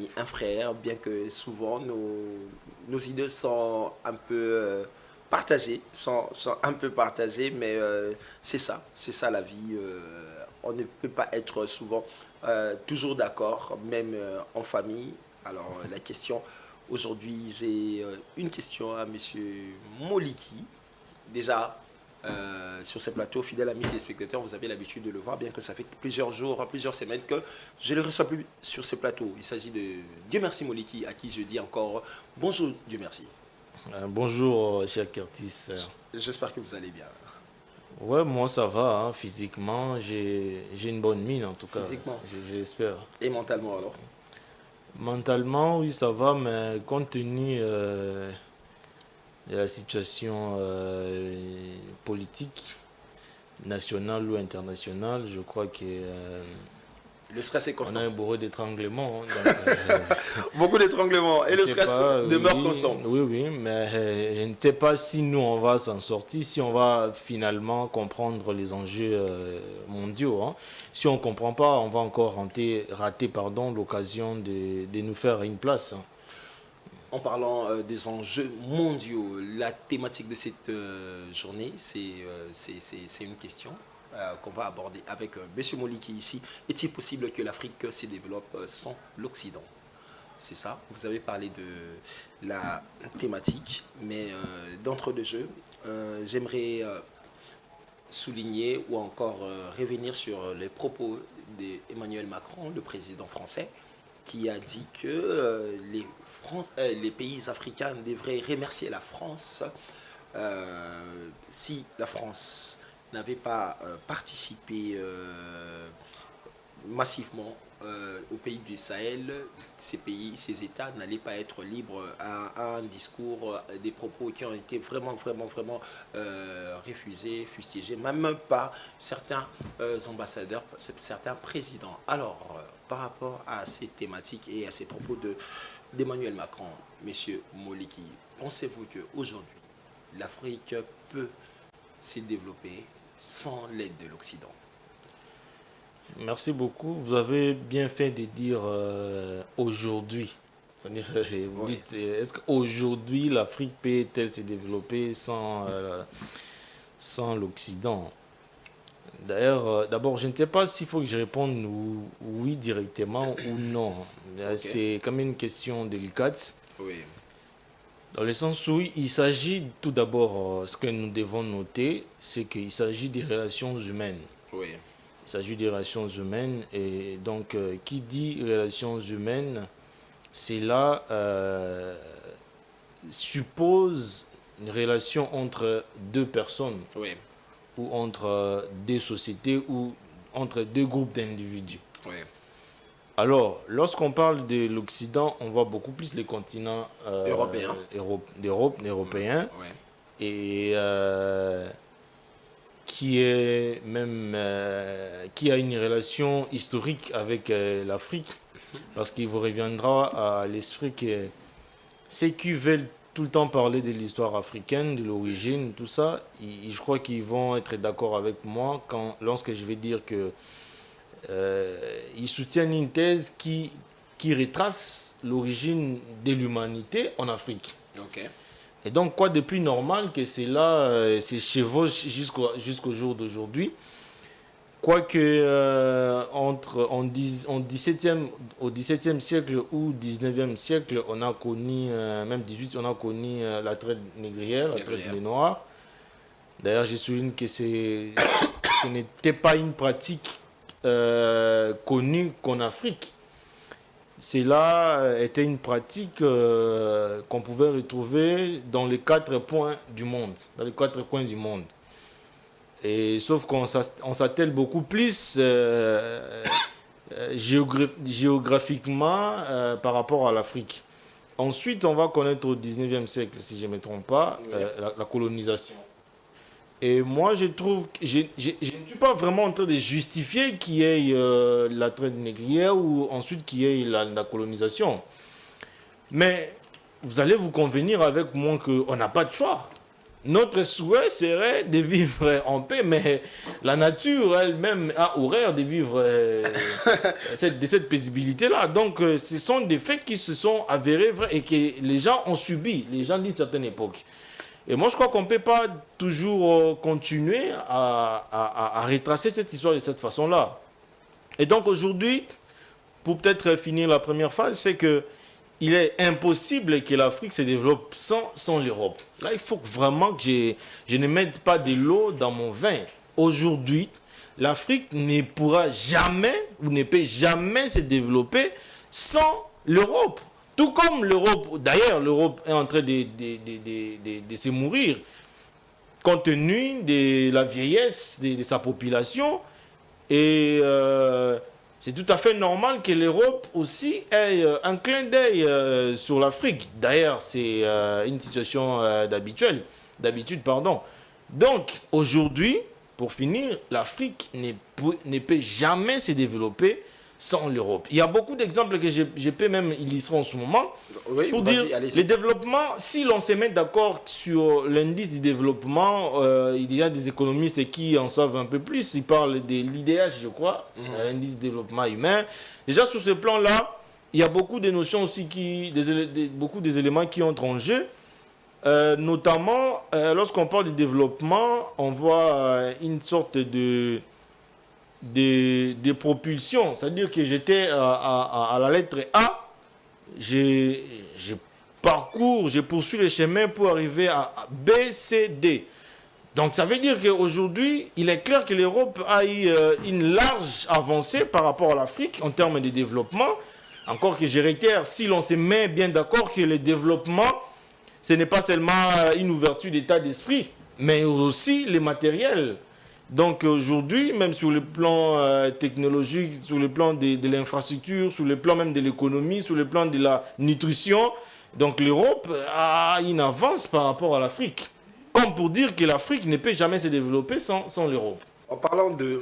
ami, un frère, bien que souvent nos idées sont un peu partagées, sont un peu partagées, mais c'est ça la vie. On ne peut pas être souvent toujours d'accord, même en famille. Alors la question, aujourd'hui j'ai une question à Monsieur Moliki. Déjà, sur ces plateaux, fidèles amis téléspectateurs, vous avez l'habitude de le voir, bien que ça fait plusieurs jours, plusieurs semaines que je ne le reçois plus sur ces plateaux. Il s'agit de Dieu merci Moliki, à qui je dis encore bonjour Dieu merci. Bonjour, cher Curtis. J'espère que vous allez bien. Ouais, moi ça va, hein, physiquement, j'ai une bonne mine en tout cas, Physiquement j'espère. et mentalement alors. Mentalement, oui, ça va, mais compte tenu de la situation politique, nationale ou internationale, je crois que Le stress est on a constant. un bourreau d'étranglement. Hein, Beaucoup d'étranglement et je le sais stress pas, demeure oui, constant. oui, oui, mais je ne sais pas si nous on va s'en sortir, si on va finalement comprendre les enjeux mondiaux. Hein. Si on ne comprend pas, on va encore rater l'occasion de nous faire une place. Hein. En parlant des enjeux mondiaux, la thématique de cette journée, c'est une question qu'on va aborder avec M. Moliki ici. Est-il possible que l'Afrique se développe sans l'Occident? C'est ça. Vous avez parlé de la thématique, mais d'entre deux jeux, j'aimerais souligner ou encore revenir sur les propos d'Emmanuel Macron, le président français, qui a dit que les pays africains devraient remercier la France si la France n'avait pas participé massivement aux pays du Sahel, ces pays, ces États n'allaient pas être libres à un discours, des propos qui ont été vraiment refusés, fustigés, même par certains ambassadeurs, certains présidents. Alors, par rapport à ces thématiques et à ces propos d'Emmanuel Macron, Monsieur Moliki, pensez-vous qu'aujourd'hui, l'Afrique peut se développer sans l'aide de l'Occident? Merci beaucoup. Vous avez bien fait de dire aujourd'hui. C'est-à-dire, vous Oui. dites, est-ce qu'aujourd'hui l'Afrique peut-elle se développer sans l'Occident? D'ailleurs, d'abord, je ne sais pas s'il faut que je réponde oui directement ou non. Ok. C'est quand même une question délicate. Oui. Dans le sens où il s'agit tout d'abord, ce que nous devons noter, c'est qu'il s'agit des relations humaines. Oui. Il s'agit des relations humaines et donc qui dit relations humaines, c'est là suppose une relation entre deux personnes Oui. ou entre deux sociétés ou entre deux groupes d'individus. Oui. Alors, lorsqu'on parle de l'Occident, on voit beaucoup plus les continents Européen. européens Oui. et qui est même qui a une relation historique avec l'Afrique, parce qu'il vous reviendra à l'esprit que ceux qui veulent tout le temps parler de l'histoire africaine, de l'origine, tout ça, je crois qu'ils vont être d'accord avec moi lorsque je vais dire que ils soutiennent une thèse qui retrace l'origine de l'humanité en Afrique. Ok. Et donc, quoi de plus normal que cela se chevauche jusqu'au jour d'aujourd'hui. Quoique au XVIIe siècle ou XIXe siècle, on a connu, même 18, on a connu la traite négrière, la traite des Noirs. D'ailleurs, je souligne que ce n'était pas une pratique connue qu'en Afrique. Cela était une pratique qu'on pouvait retrouver dans les quatre points du monde. Dans les quatre coins du monde. Et sauf qu'on s'attelle beaucoup plus géographiquement par rapport à l'Afrique. Ensuite, on va connaître au 19e siècle, si je ne me trompe pas, la colonisation. Et moi, je trouve que je ne suis pas vraiment en train de justifier qu'il y ait la traite négrière ou ensuite qu'il y ait la colonisation. Mais vous allez vous convenir avec moi qu'on n'a pas de choix. notre souhait serait de vivre en paix, mais la nature elle-même a horreur de vivre de cette paisibilité-là. Donc, ce sont des faits qui se sont avérés vrais et que les gens ont subi, les gens d'une certaine époque. Et moi, je crois qu'on ne peut pas toujours continuer à retracer cette histoire de cette façon-là. Et donc, aujourd'hui, pour peut-être finir la première phase, c'est que il est impossible que l'Afrique se développe sans l'Europe. Là, il faut vraiment que je ne mette pas de l'eau dans mon vin. Aujourd'hui, l'Afrique ne pourra jamais ou ne peut jamais se développer sans l'Europe. Tout comme l'Europe, d'ailleurs, l'Europe est en train de se mourir compte tenu de la vieillesse de sa population. Et c'est tout à fait normal que l'Europe aussi ait un clin d'œil sur l'Afrique. D'ailleurs, c'est une situation d'habitude. Donc, aujourd'hui, pour finir, l'Afrique ne peut jamais se développer sans l'Europe. Il y a beaucoup d'exemples que je peux même illustrer en ce moment. Oui, pour dire, le développement, si l'on se met d'accord sur l'indice du développement, il y a des économistes qui en savent un peu plus. Ils parlent de l'IDH, je crois, l'indice de développement humain. Déjà, sur ce plan-là, il y a beaucoup de notions aussi, beaucoup des éléments qui entrent en jeu. Notamment, lorsqu'on parle du développement, on voit une sorte de propulsion. C'est-à-dire que j'étais à la lettre A, je poursuis le chemin pour arriver à B, C, D. Donc ça veut dire qu'aujourd'hui, il est clair que l'Europe a eu une large avancée par rapport à l'Afrique en termes de développement. Encore que je réitère, si l'on se met bien d'accord que le développement, ce n'est pas seulement une ouverture d'état d'esprit, mais aussi les matériels. Donc aujourd'hui, même sur le plan technologique, sur le plan de l'infrastructure, sur le plan même de l'économie, sur le plan de la nutrition, donc l'Europe a une avance par rapport à l'Afrique. Comme pour dire que l'Afrique ne peut jamais se développer sans l'Europe. En parlant de...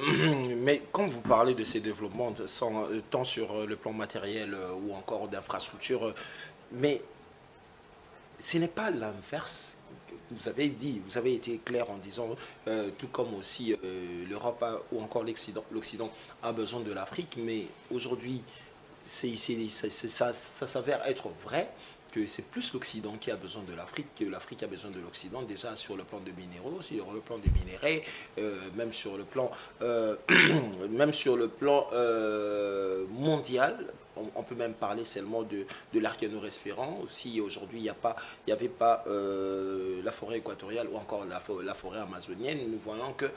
Mais quand vous parlez de ces développements, tant sur le plan matériel ou encore d'infrastructure, mais ce n'est pas l'inverse. Vous avez dit, vous avez été clair en disant, tout comme aussi l'Europe ou encore l'Occident a besoin de l'Afrique, mais aujourd'hui, ça s'avère être vrai que c'est plus l'Occident qui a besoin de l'Afrique que l'Afrique a besoin de l'Occident, déjà sur le plan de minéraux, sur le plan des minéraux, même sur le plan, mondial. On peut même parler seulement de l'arc que nous respirons. Si aujourd'hui il n'y avait pas la forêt équatoriale ou encore la forêt amazonienne, nous voyons que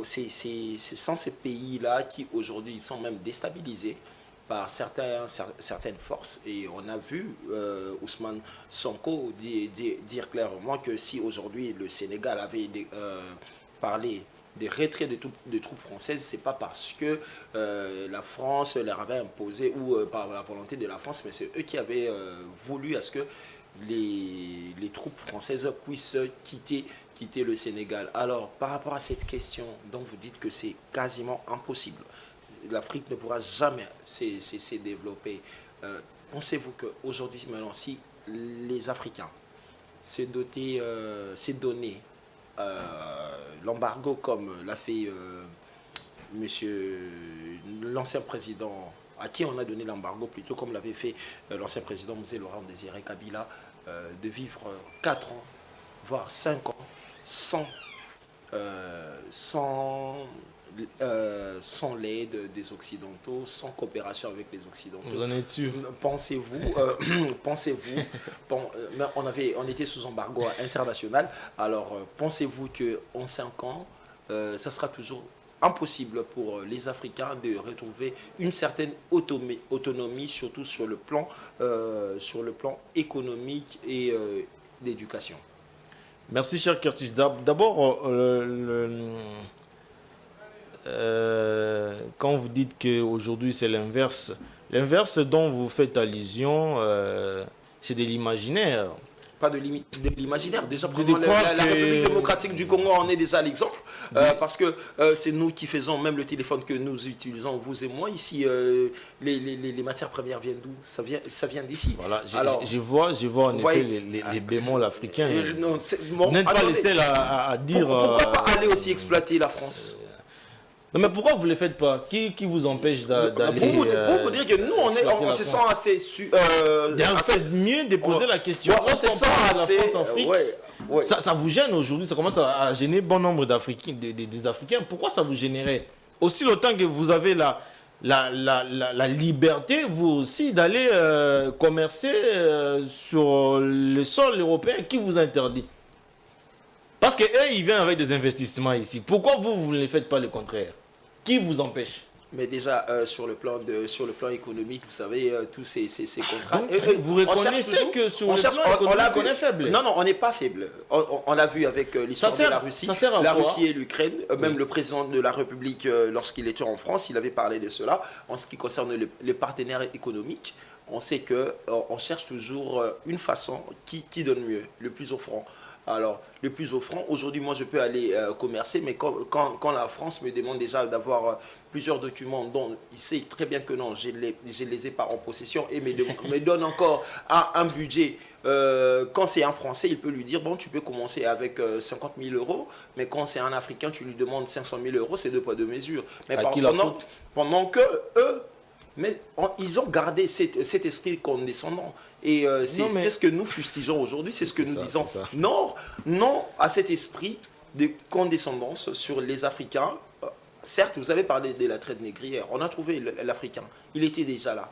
ce sont ces pays-là qui aujourd'hui sont même déstabilisés par certaines forces. Et on a vu Ousmane Sonko dire clairement que si aujourd'hui le Sénégal avait parlé des retraits de troupes françaises, c'est pas parce que la France leur avait imposé ou par la volonté de la France, mais c'est eux qui avaient voulu à ce que les troupes françaises puissent quitter le Sénégal. Alors, par rapport à cette question dont vous dites que c'est quasiment impossible, l'Afrique ne pourra jamais se développer. Pensez-vous qu'aujourd'hui, maintenant, si les Africains s'est donné l'embargo comme l'a fait l'ancien président, à qui on a donné l'embargo plutôt comme l'avait fait l'ancien président Mzee Laurent Désiré Kabila, de vivre 4 ans, voire 5 ans sans l'aide des Occidentaux, sans coopération avec les Occidentaux. Vous en êtes sûr? Pensez-vous, on était sous embargo international, alors pensez-vous qu'en 5 ans, ça sera toujours impossible pour les Africains de retrouver une certaine autonomie, surtout sur le plan économique et d'éducation? Merci, cher Curtis. D'abord, quand vous dites qu'aujourd'hui c'est l'inverse dont vous faites allusion, c'est de l'imaginaire. pas de l'imaginaire. Déjà, De prenons croire la que- République démocratique du Congo en est déjà l'exemple. Parce que c'est nous qui faisons, même le téléphone que nous utilisons, vous et moi, ici, les matières premières viennent d'où? Ça vient d'ici. Voilà, Alors, je vois en effet voyez, les bémols africains. non, Vous n'êtes pas les attendez, seuls à dire... pourquoi pas aller aussi exploiter la France? Non, mais pourquoi vous ne le faites pas? Qui vous empêche d'aller... Pour vous dire que nous, on se sent assez... C'est mieux de poser la question. on se Lorsqu'on sent parle de la assez... France-Afrique, ouais. ça vous gêne aujourd'hui, ça commence à gêner bon nombre d'Africains, des Africains. Pourquoi ça vous gênerait? Aussi longtemps que vous avez la liberté, vous aussi, d'aller commercer sur le sol européen, qui vous interdit? Parce qu'eux, ils viennent avec des investissements ici. Pourquoi vous ne faites pas le contraire? Qui vous empêche? Mais déjà, sur le plan économique, vous savez, tous ces contrats... Donc, vous reconnaissez que sur le plan économique, on est faible? Non, on n'est pas faible. On l'a vu avec l'histoire de la Russie. Ça sert à la quoi? Russie et l'Ukraine. Même le président de la République, lorsqu'il était en France, il avait parlé de cela. En ce qui concerne les partenaires économiques, on sait qu'on cherche toujours une façon qui donne mieux, le plus offrant. Alors, le plus offrant, aujourd'hui, moi, je peux aller commercer, mais quand la France me demande déjà d'avoir plusieurs documents dont il sait très bien que non, je les ai pas en possession et me donne encore un budget. Quand c'est un Français, il peut lui dire, bon, tu peux commencer avec 50 000 euros, mais quand c'est un Africain, tu lui demandes 500 000 euros, c'est deux poids, deux mesures. Mais pendant que eux, mais ils ont gardé cet esprit condescendant. Et c'est ce que nous fustigeons aujourd'hui, c'est ce que nous disons. Non à cet esprit de condescendance sur les Africains. Certes, vous avez parlé de la traite négrière. On a trouvé l'Africain. Il était déjà là.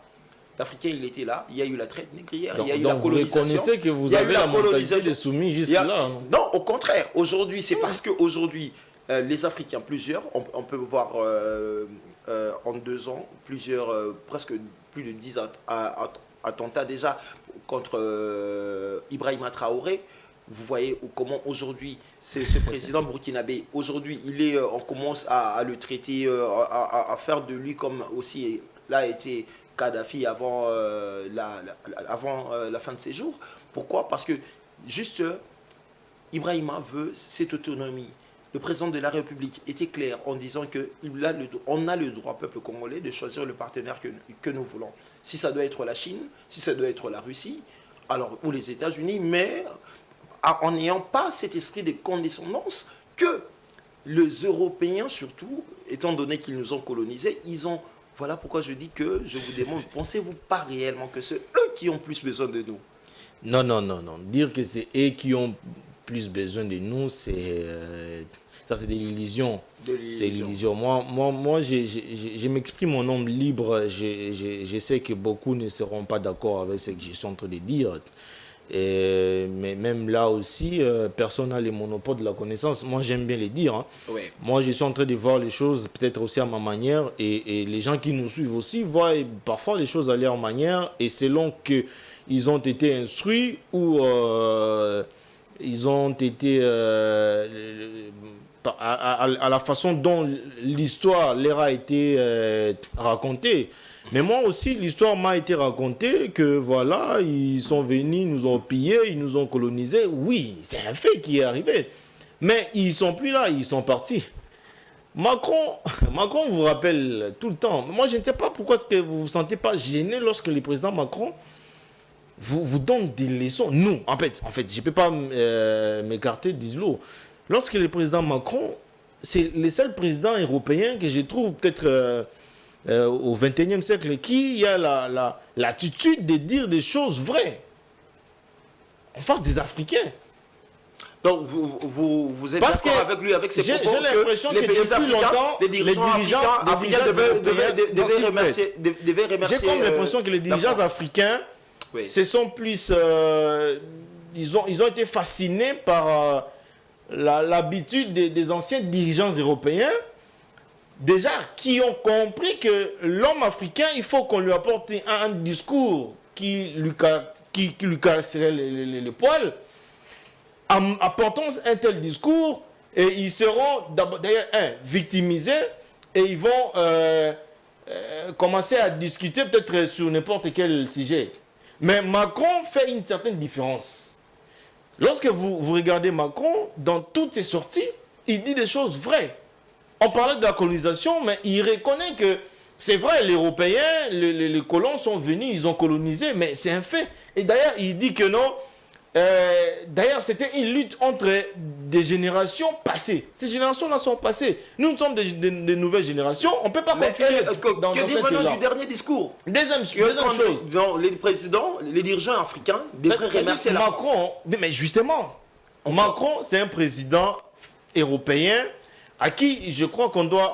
L'Africain, il était là. Il y a eu la traite négrière. Il y a eu la colonisation. Vous reconnaissez que vous avez la mentalité des soumis juste là. Non, au contraire. Aujourd'hui, c'est parce qu'aujourd'hui, les Africains, plusieurs, on peut voir... en 2 ans, presque plus de 10 attentats déjà contre Ibrahima Traoré. Vous voyez comment aujourd'hui, ce président burkinabé, aujourd'hui, on commence à le traiter, à faire de lui comme aussi l'a été Kadhafi avant la fin de ses jours. Pourquoi? Parce que juste Ibrahima veut cette autonomie. Le président de la République était clair en disant qu'on a le droit, peuple congolais, de choisir le partenaire que nous voulons. Si ça doit être la Chine, si ça doit être la Russie, ou les États-Unis, mais en n'ayant pas cet esprit de condescendance que les Européens, surtout, étant donné qu'ils nous ont colonisés, ils ont... Voilà pourquoi je dis que je vous demande, pensez-vous pas réellement que c'est eux qui ont plus besoin de nous? Non. Dire que c'est eux qui ont plus besoin de nous, ça c'est de l'illusion. C'est l'illusion. Moi je m'exprime en homme libre. Je sais que beaucoup ne seront pas d'accord avec ce que je suis en train de dire. Mais même là aussi, personne n'a le monopole de la connaissance. Moi, j'aime bien les dire. Oui. Moi, je suis en train de voir les choses peut-être aussi à ma manière. Et les gens qui nous suivent aussi voient parfois les choses à leur manière. Et selon qu'ils ont été instruits ou... ils ont été à la façon dont l'histoire leur a été racontée. Mais moi aussi, l'histoire m'a été racontée que voilà, ils sont venus, ils nous ont pillés, ils nous ont colonisés. Oui, c'est un fait qui est arrivé. Mais ils ne sont plus là, ils sont partis. Macron vous rappelle tout le temps. Moi, je ne sais pas pourquoi vous ne vous sentez pas gêné lorsque le président Macron vous donne des leçons. Nous, en fait je ne peux pas m'écarter d'Islo. Lorsque le président Macron, c'est le seul président européen que je trouve peut-être au XXIe siècle qui a l'attitude de dire des choses vraies en face des Africains. Donc vous êtes d'accord avec lui, avec ses propos? J'ai l'impression que depuis longtemps, les dirigeants africains devaient remercier. J'ai comme l'impression que les dirigeants africains, ce sont plus... ils ont été fascinés par l'habitude des anciens dirigeants européens, déjà qui ont compris que l'homme africain, il faut qu'on lui apporte un discours qui lui caresserait les poils. Apportons un tel discours et ils seront d'ailleurs victimisés et ils vont commencer à discuter peut-être sur n'importe quel sujet. Mais Macron fait une certaine différence. Lorsque vous regardez Macron, dans toutes ses sorties, il dit des choses vraies. On parlait de la colonisation, mais il reconnaît que c'est vrai, les Européens, les colons sont venus, ils ont colonisé, mais c'est un fait. Et d'ailleurs, il dit que non. D'ailleurs, c'était une lutte entre des générations passées. Ces générations-là sont passées. Nous sommes des nouvelles générations. On ne peut pas continuer dans que dire maintenant du dernier discours? Deuxième chose. Les présidents, les dirigeants africains devraient remercier la France. Macron, mais justement, Macron, c'est un président européen à qui je crois qu'on doit...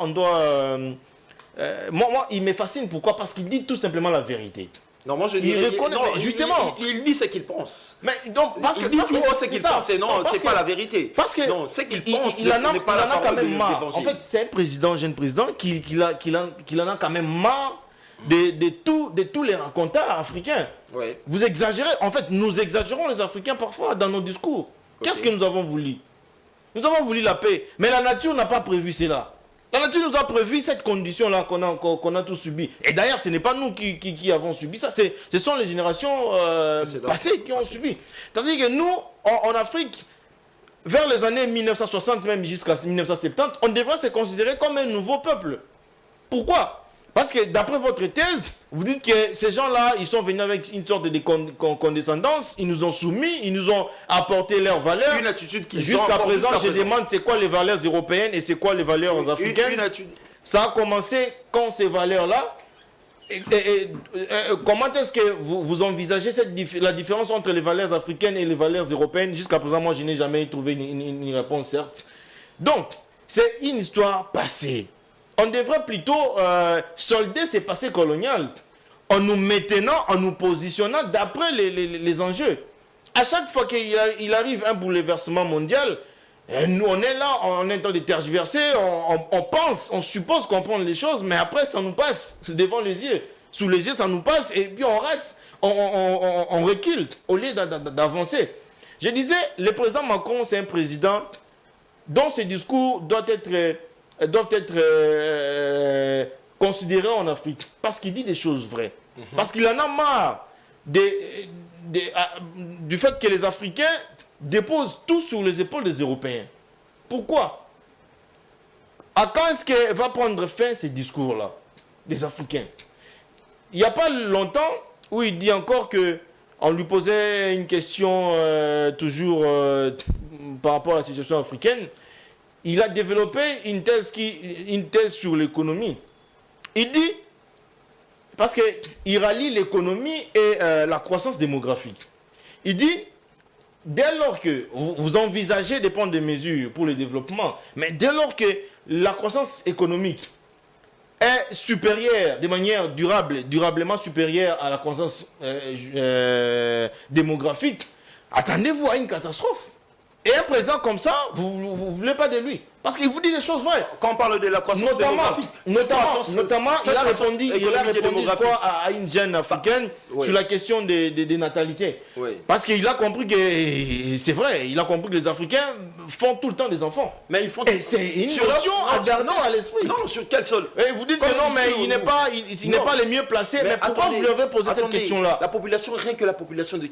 moi, il me fascine. Pourquoi? Parce qu'il dit tout simplement la vérité. Non, moi je dis, justement, il dit ce qu'il pense. Mais donc, parce que ce qu'il pense, et non, c'est pas la vérité. Parce que ce qu'il pense, il en a quand même marre. En fait, c'est un président, jeune président, qui en a quand même marre de tous les racontars africains. Ouais. Vous exagérez. En fait, nous exagérons les Africains parfois dans nos discours. Qu'est-ce que nous avons voulu? Nous avons voulu la paix, mais la nature n'a pas prévu cela. La nature nous a prévu cette condition-là qu'on a tous subi. Et d'ailleurs, ce n'est pas nous qui avons subi ça, ce sont les générations passées qui ont subi. C'est-à-dire que nous, en Afrique, vers les années 1960, même jusqu'à 1970, on devrait se considérer comme un nouveau peuple. Pourquoi? Parce que d'après votre thèse, vous dites que ces gens-là, ils sont venus avec une sorte de condescendance, ils nous ont soumis, ils nous ont apporté leurs valeurs. Une attitude qui jusqu'à présent, je demande c'est quoi les valeurs européennes et c'est quoi les valeurs africaines. Ça a commencé quand ces valeurs-là. Comment est-ce que vous envisagez la différence entre les valeurs africaines et les valeurs européennes? Jusqu'à présent, moi, je n'ai jamais trouvé une réponse, certes. Donc, c'est une histoire passée. On devrait plutôt solder ces passés coloniales en nous maintenant, en nous positionnant d'après les enjeux. À chaque fois qu'il arrive un bouleversement mondial, nous on est là, on est en train de tergiverser, on pense, on suppose comprendre les choses, mais après ça nous passe devant les yeux. Sous les yeux ça nous passe et puis on rate, on recule au lieu d'avancer. Je disais, le président Macron c'est un président dont ses discours doivent être considérés en Afrique. Parce qu'il dit des choses vraies. Parce qu'il en a marre du fait que les Africains déposent tout sur les épaules des Européens. Pourquoi? À quand est-ce que va prendre fin ces discours-là des Africains? Il n'y a pas longtemps où il dit encore que on lui posait une question toujours par rapport à la situation africaine. Il a développé une thèse sur l'économie. Il dit, parce qu'il rallie l'économie et la croissance démographique. Il dit, dès lors que vous envisagez de prendre des mesures pour le développement, mais dès lors que la croissance économique est supérieure, de manière durablement supérieure à la croissance démographique, attendez-vous à une catastrophe. Et un président comme ça, vous ne voulez pas de lui. Parce qu'il vous dit des choses vraies. Quand on parle de la croissance démographique, notamment il a répondu à une jeune africaine sur la question des natalités. Oui. Parce qu'il a compris que, c'est vrai, il a compris que les Africains font tout le temps des enfants. Mais ils font... Et c'est une notion à garder à l'esprit. Non, sur quel sol? Et vous dites que non, mais il n'est pas le mieux placé. Mais pourquoi vous lui avez posé cette question-là? La population, rien que la population de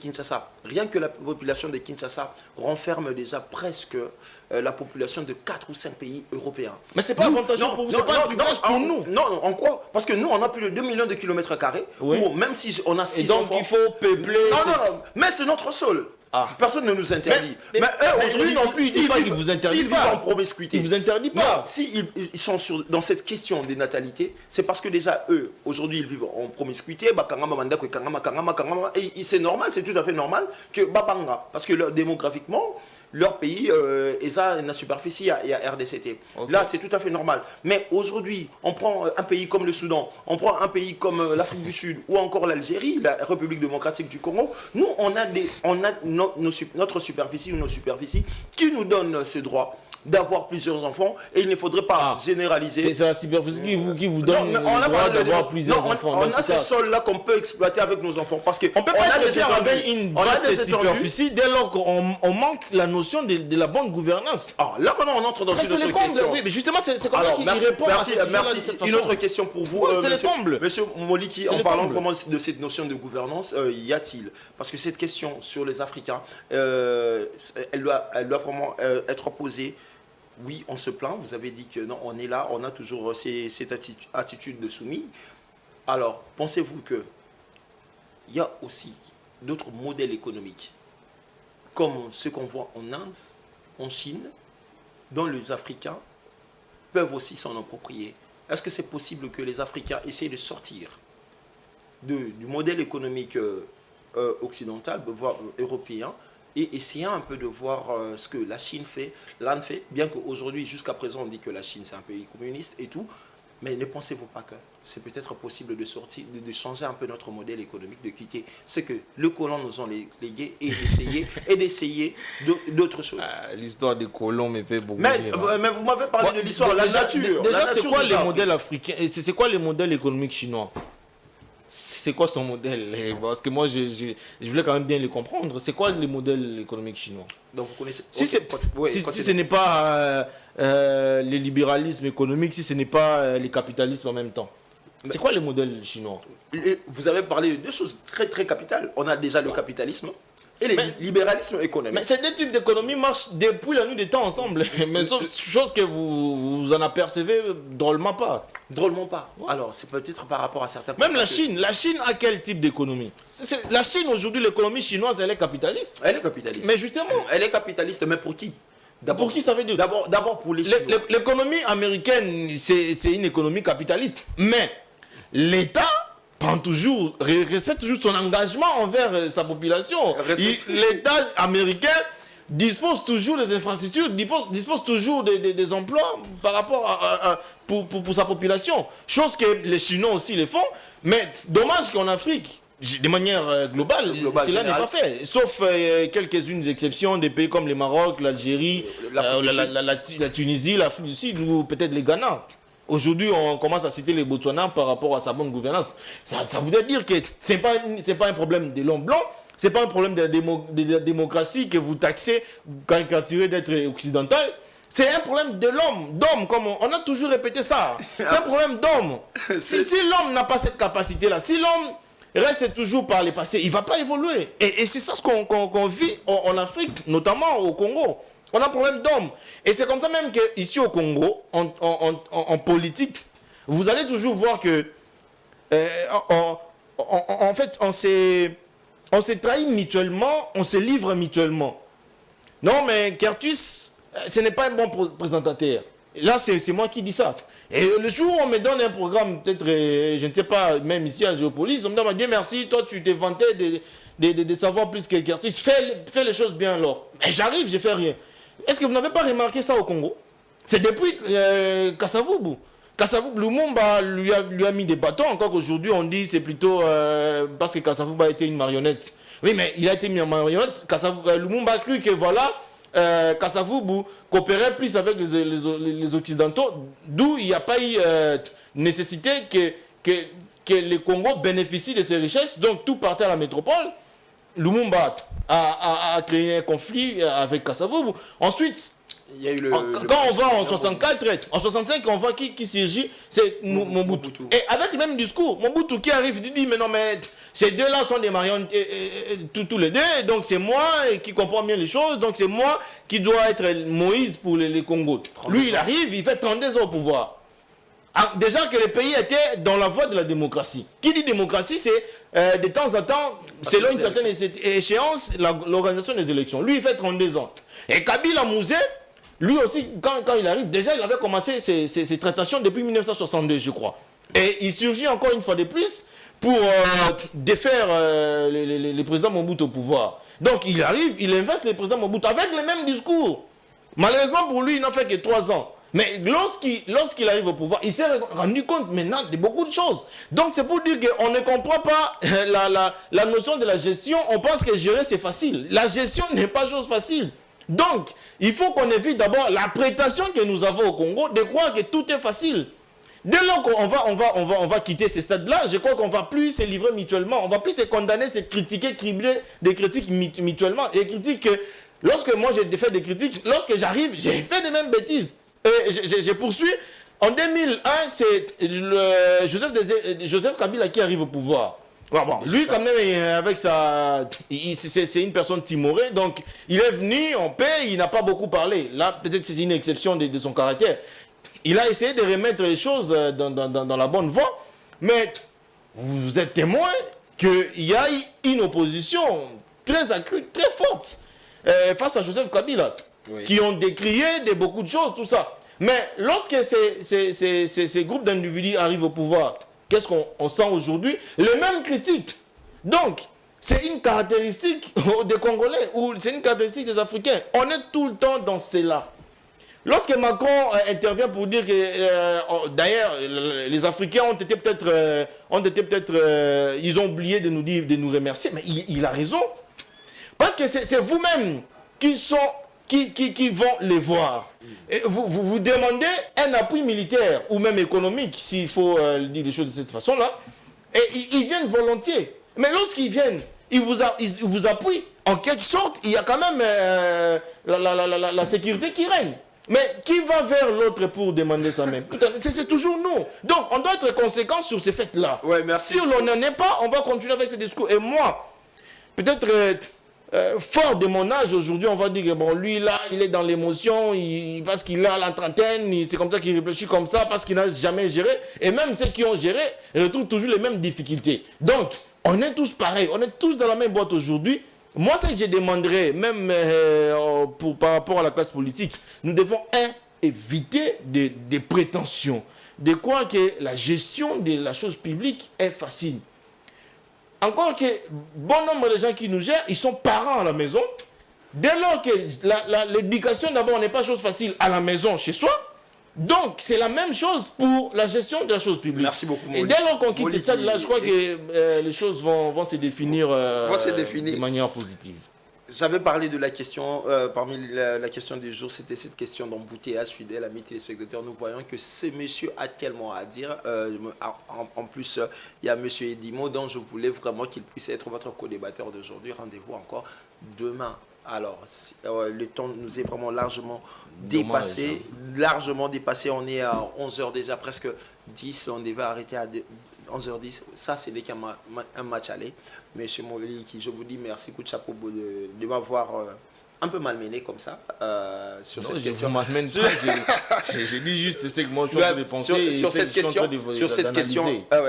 Kinshasa renferme déjà presque la population de 4 ou 5 pays européens. Mais c'est pas avantageux pour vous, c'est pas un privilège pour nous. Non, en quoi? Parce que nous, on a plus de 2 millions de kilomètres carrés. Oui. Même si on a 6 enfants... donc il faut peupler... Non, mais c'est notre sol. Ah. Personne ne nous interdit. Mais aujourd'hui non plus, il dit pas qu'il vous interdit s'ils vivent en promiscuité. Il vous interdit pas. Non, s'ils sont dans cette question des natalités, c'est parce que déjà eux, aujourd'hui, ils vivent en promiscuité. Et c'est normal, c'est tout à fait normal que Babanga, parce que démographiquement, leur pays, la superficie à RDCT. Okay. Là, c'est tout à fait normal. Mais aujourd'hui, on prend un pays comme le Soudan, on prend un pays comme l'Afrique du Sud, ou encore l'Algérie, la République démocratique du Congo. Nous, on a notre superficie ou nos superficies qui nous donnent ce droit d'avoir plusieurs enfants et il ne faudrait pas généraliser. C'est la superficie qui vous donne le droit d'avoir plusieurs enfants. On a ce sol-là qu'on peut exploiter avec nos enfants parce qu'on peut pas le faire avec une vaste superficie dès lors qu'on manque la notion de la bonne gouvernance. Alors là maintenant on entre dans une autre question. Oui, mais justement c'est comme ça qu'il répond à cette merci. Une autre question pour vous, c'est le comble. Monsieur Moliki, en parlant vraiment de cette notion de gouvernance, y a-t-il, parce que cette question sur les Africains, elle doit vraiment être posée. Oui, on se plaint, vous avez dit que non, on est là, on a toujours cette attitude de soumis. Alors, pensez-vous qu'il y a aussi d'autres modèles économiques, comme ce qu'on voit en Inde, en Chine, dont les Africains peuvent aussi s'en approprier? Est-ce que c'est possible que les Africains essayent de sortir du modèle économique occidental, voire européen, et essayer un peu de voir ce que la Chine fait, l'Inde fait, bien qu'aujourd'hui, jusqu'à présent, on dit que la Chine, c'est un pays communiste et tout, mais ne pensez-vous pas que c'est peut-être possible de sortir, de changer un peu notre modèle économique, de quitter ce que les colons nous ont légué et d'essayer d'autres choses? L'histoire des colons me fait beaucoup mais vous m'avez parlé de l'histoire, la nature. Déjà, c'est quoi les modèles africains, c'est quoi les modèles économiques chinois? C'est quoi son modèle? Parce que moi, je voulais quand même bien les comprendre. C'est quoi les modèles économiques chinois? Donc vous connaissez. Si ce n'est pas le libéralisme économique, si ce n'est pas le capitalisme en même temps. C'est quoi les modèles chinois? Vous avez parlé de deux choses très très capitales. On a déjà le capitalisme et le libéralisme économique. Mais ces deux types d'économie marchent depuis la nuit des temps ensemble. Mais sauf chose que vous en apercevez drôlement pas. Drôlement pas. Alors, c'est peut-être par rapport à certains... Même la Chine a quel type d'économie? La Chine, aujourd'hui, l'économie chinoise, elle est capitaliste. Elle est capitaliste. Mais justement... Elle est capitaliste, mais pour qui? Pour qui ça veut dire? D'abord pour les Chinois. L'économie américaine, c'est une économie capitaliste. Mais l'État respecte toujours son engagement envers sa population. L'État américain dispose toujours des infrastructures, dispose toujours des emplois par rapport pour sa population. Chose que les Chinois aussi les font, mais dommage qu'en Afrique, de manière globale, cela n'est pas fait. Sauf quelques-unes exceptions, des pays comme le Maroc, l'Algérie, la Tunisie, l'Afrique du Sud, ou peut-être les Ghana. Aujourd'hui, on commence à citer les Botswana par rapport à sa bonne gouvernance. Ça voudrait dire que ce n'est pas un problème de l'homme blanc, ce n'est pas un problème de la démocratie que vous taxez, caricaturez d'être occidental. C'est un problème de l'homme, d'homme, comme on a toujours répété ça. C'est un problème d'homme. Si l'homme n'a pas cette capacité-là, si l'homme reste toujours par le passé, il ne va pas évoluer. Et c'est ça ce qu'on vit en Afrique, notamment au Congo. On a un problème d'homme. Et c'est comme ça même qu'ici au Congo, en politique, vous allez toujours voir que, en fait, on s'est trahi mutuellement, on se livre mutuellement. Non, mais Curtis, ce n'est pas un bon présentateur. Là, c'est moi qui dis ça. Et le jour où on me donne un programme, peut-être, je ne sais pas, même ici à Géopolis, on me dit, Dieu merci, toi tu t'es vanté de savoir plus que Curtis. Fais les choses bien alors. Mais j'arrive, je ne fais rien. Est-ce que vous n'avez pas remarqué ça au Congo? C'est depuis Kasavubu. Kasavubu, Lumumba lui a mis des bâtons, encore qu'aujourd'hui on dit c'est plutôt parce que Kasavubu a été une marionnette. Oui, mais il a été mis en marionnette. Lumumba a cru que voilà, Kasavubu coopérait plus avec les Occidentaux, d'où il n'y a pas eu nécessité que le Congo bénéficie de ses richesses, donc tout partait à la métropole. Lumumba a créé un conflit avec Kasavubu. Ensuite, il y a eu quand on va en 64, en 65, on voit qui surgit, c'est Mobutu. Et avec le même discours, Mobutu qui arrive, il dit, mais non, mais ces deux-là sont des marionnettes, tous les deux, donc c'est moi qui comprends bien les choses, donc c'est moi qui dois être Moïse pour les Congos. Lui, il arrive, il fait 32 ans au pouvoir. Déjà que le pays était dans la voie de la démocratie. Qui dit démocratie, c'est de temps en temps, selon une certaine échéance, l'organisation des élections. Lui, il fait 32 ans. Et Kabila Mouzé, lui aussi, quand il arrive, déjà, il avait commencé ses tractations depuis 1962, je crois. Et il surgit encore une fois de plus pour défaire le président Mobutu au pouvoir. Donc, il arrive, il inverse le président Mobutu avec le même discours. Malheureusement pour lui, il n'a fait que 3 ans. Mais lorsqu'il arrive au pouvoir, il s'est rendu compte maintenant de beaucoup de choses. Donc c'est pour dire qu'on ne comprend pas la notion de la gestion. On pense que gérer c'est facile. La gestion n'est pas chose facile. Donc, il faut qu'on évite d'abord la prétention que nous avons au Congo de croire que tout est facile. Dès lors qu'on va quitter ces stades-là, je crois qu'on ne va plus se livrer mutuellement, on ne va plus se condamner, se critiquer, cribler des critiques mutuellement. Les critiques, lorsque moi j'ai fait des critiques, lorsque j'arrive, j'ai fait les mêmes bêtises. Je poursuis. En 2001, c'est Joseph Kabila qui arrive au pouvoir. Bon, lui, quand même, avec sa... C'est une personne timorée, donc il est venu en paix, il n'a pas beaucoup parlé. Là, peut-être c'est une exception de son caractère. Il a essayé de remettre les choses dans la bonne voie, mais vous êtes témoin qu'il y a une opposition très accrue, très forte face à Joseph Kabila, qui ont décrié beaucoup de choses, tout ça. Mais lorsque ces groupes d'individus arrivent au pouvoir, qu'est-ce qu'on sent aujourd'hui? Les mêmes critiques. Donc, c'est une caractéristique des Congolais, ou c'est une caractéristique des Africains. On est tout le temps dans cela. Lorsque Macron intervient pour dire que, d'ailleurs, les Africains ont été peut-être, ils ont oublié de nous dire, de nous remercier, mais il a raison. Parce que c'est vous-même qui vont les voir. Et vous demandez un appui militaire ou même économique, s'il faut dire les choses de cette façon-là, et ils viennent volontiers. Mais lorsqu'ils viennent, ils vous appuient. En quelque sorte, il y a quand même la sécurité qui règne. Mais qui va vers l'autre pour demander ça même? C'est toujours nous. Donc, on doit être conséquent sur ces faits-là. Ouais, merci. Si on n'en est pas, on va continuer avec ces discours. Et moi, peut-être fort de mon âge aujourd'hui, on va dire que bon, lui là, il est dans l'émotion, parce qu'il a la trentaine, c'est comme ça qu'il réfléchit comme ça, parce qu'il n'a jamais géré. Et même ceux qui ont géré retrouvent toujours les mêmes difficultés. Donc, on est tous pareils, on est tous dans la même boîte aujourd'hui. Moi, ce que je demanderais, même par rapport à la classe politique, nous devons éviter des prétentions, de croire que la gestion de la chose publique est facile. Encore que bon nombre de gens qui nous gèrent, ils sont parents à la maison. Dès lors que l'éducation, d'abord, n'est pas chose facile à la maison, chez soi, donc c'est la même chose pour la gestion de la chose publique. Merci beaucoup, Et dès lors qu'on quitte ce stade-là, je crois que les choses vont se définir de manière positive. J'avais parlé de la question, parmi la question du jour, c'était cette question d'embouteillage fidèle, amis téléspectateurs. Nous voyons que ce monsieur a tellement à dire. En plus, il y a monsieur Edimo, dont je voulais vraiment qu'il puisse être votre co-débatteur d'aujourd'hui. Rendez-vous encore demain. Alors, le temps nous est vraiment largement dépassé. On est à 11h déjà, presque 10. On devait arrêter à 11h10. Ça, ce n'est qu'un match aller. Monsieur Moli, je vous dis merci, coup de chapeau de m'avoir un peu malmené comme ça sur cette question. Non, je ne vous malmène pas. J'ai dit juste ce que moi je suis en train de penser.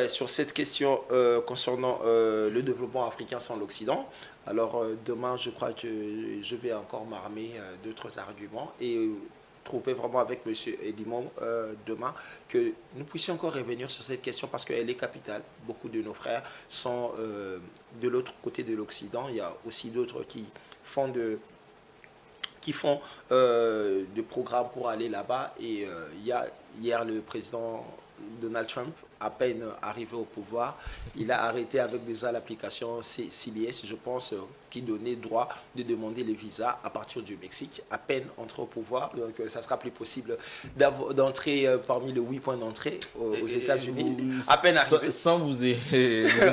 Sur cette question concernant le développement africain sans l'Occident. Alors demain, je crois que je vais encore m'armer d'autres arguments et trouver vraiment avec M. Edimon demain que nous puissions encore revenir sur cette question parce qu'elle est capitale. Beaucoup de nos frères sont de l'autre côté de l'Occident. Il y a aussi d'autres qui font des programmes pour aller là-bas. Et hier, le président Donald Trump, à peine arrivé au pouvoir, il a arrêté avec déjà l'application CBS, je pense, qui donnait droit de demander les visas à partir du Mexique, à peine entré au pouvoir. Donc, ça sera plus possible d'entrer parmi les 8 points d'entrée aux États-Unis. À peine arrivé. Sans vous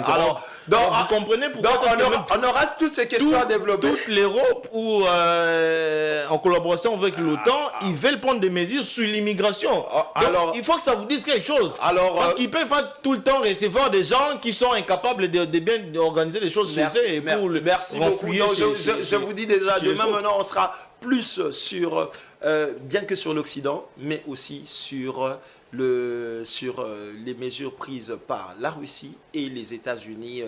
Alors, donc, vous comprenez pourquoi on aura toutes ces questions à développer. Toute l'Europe ou en collaboration avec l'OTAN, ils veulent prendre des mesures sur l'immigration. Alors, il faut que ça vous dise quelque chose. Alors, parce qu'ils ne peuvent pas tout le temps recevoir des gens qui sont incapables de bien organiser les choses chez eux. Merci beaucoup. Donc, je vous dis déjà, demain maintenant, on sera plus sur, bien que sur l'Occident, mais aussi sur les mesures prises par la Russie et les États-Unis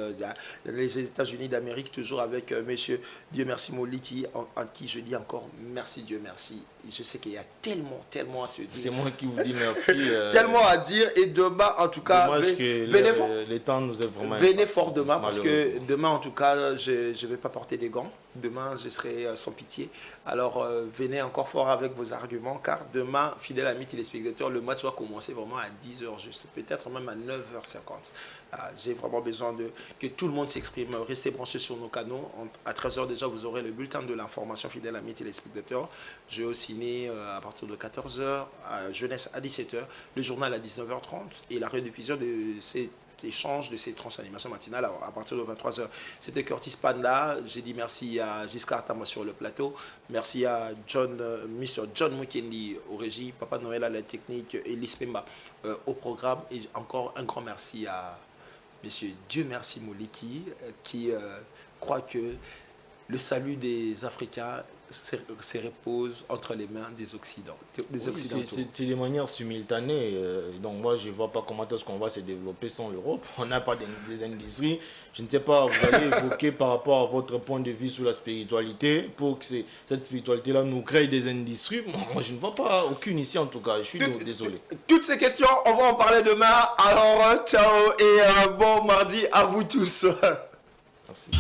d'Amérique, toujours avec monsieur Dieu merci Moli, en qui je dis encore merci Dieu merci. je sais qu'il y a tellement à se dire. C'est moi qui vous dis merci. Tellement à dire. Et demain, en tout cas, venez fort. Les temps nous est vraiment venez fort demain, parce que demain, en tout cas, je ne vais pas porter des gants. Demain, je serai sans pitié. Alors, venez encore fort avec vos arguments, car demain, fidèles amis téléspectateurs, le match va commencer vraiment à 10h juste, peut-être même à 9h50. J'ai vraiment besoin que tout le monde s'exprime. Restez branchés sur nos canaux. À 13h déjà, vous aurez le bulletin de l'information, fidèles amis téléspectateurs. Je vais au ciné à partir de 14h, à Jeunesse à 17h, le journal à 19h30 et la rediffusion de ces échange de ces transanimations matinales à partir de 23h. C'était Curtis Panda. J'ai dit merci à Giscard Tama sur le plateau. Merci à Mr. John Mukendi au régie, Papa Noël à la technique et Lys Pemba au programme. Et encore un grand merci à Monsieur Dieu merci Moliki qui croit que le salut des Africains se repose entre les mains des Occidentaux. C'est de manière simultanée. Donc moi, je ne vois pas comment est-ce qu'on va se développer sans l'Europe. On n'a pas des industries. Je ne sais pas, vous allez évoquer par rapport à votre point de vue sur la spiritualité, pour que cette spiritualité-là nous crée des industries. Moi, je ne vois pas aucune ici en tout cas. Je suis désolé. Toutes ces questions, on va en parler demain. Alors, ciao et bon mardi à vous tous. Merci.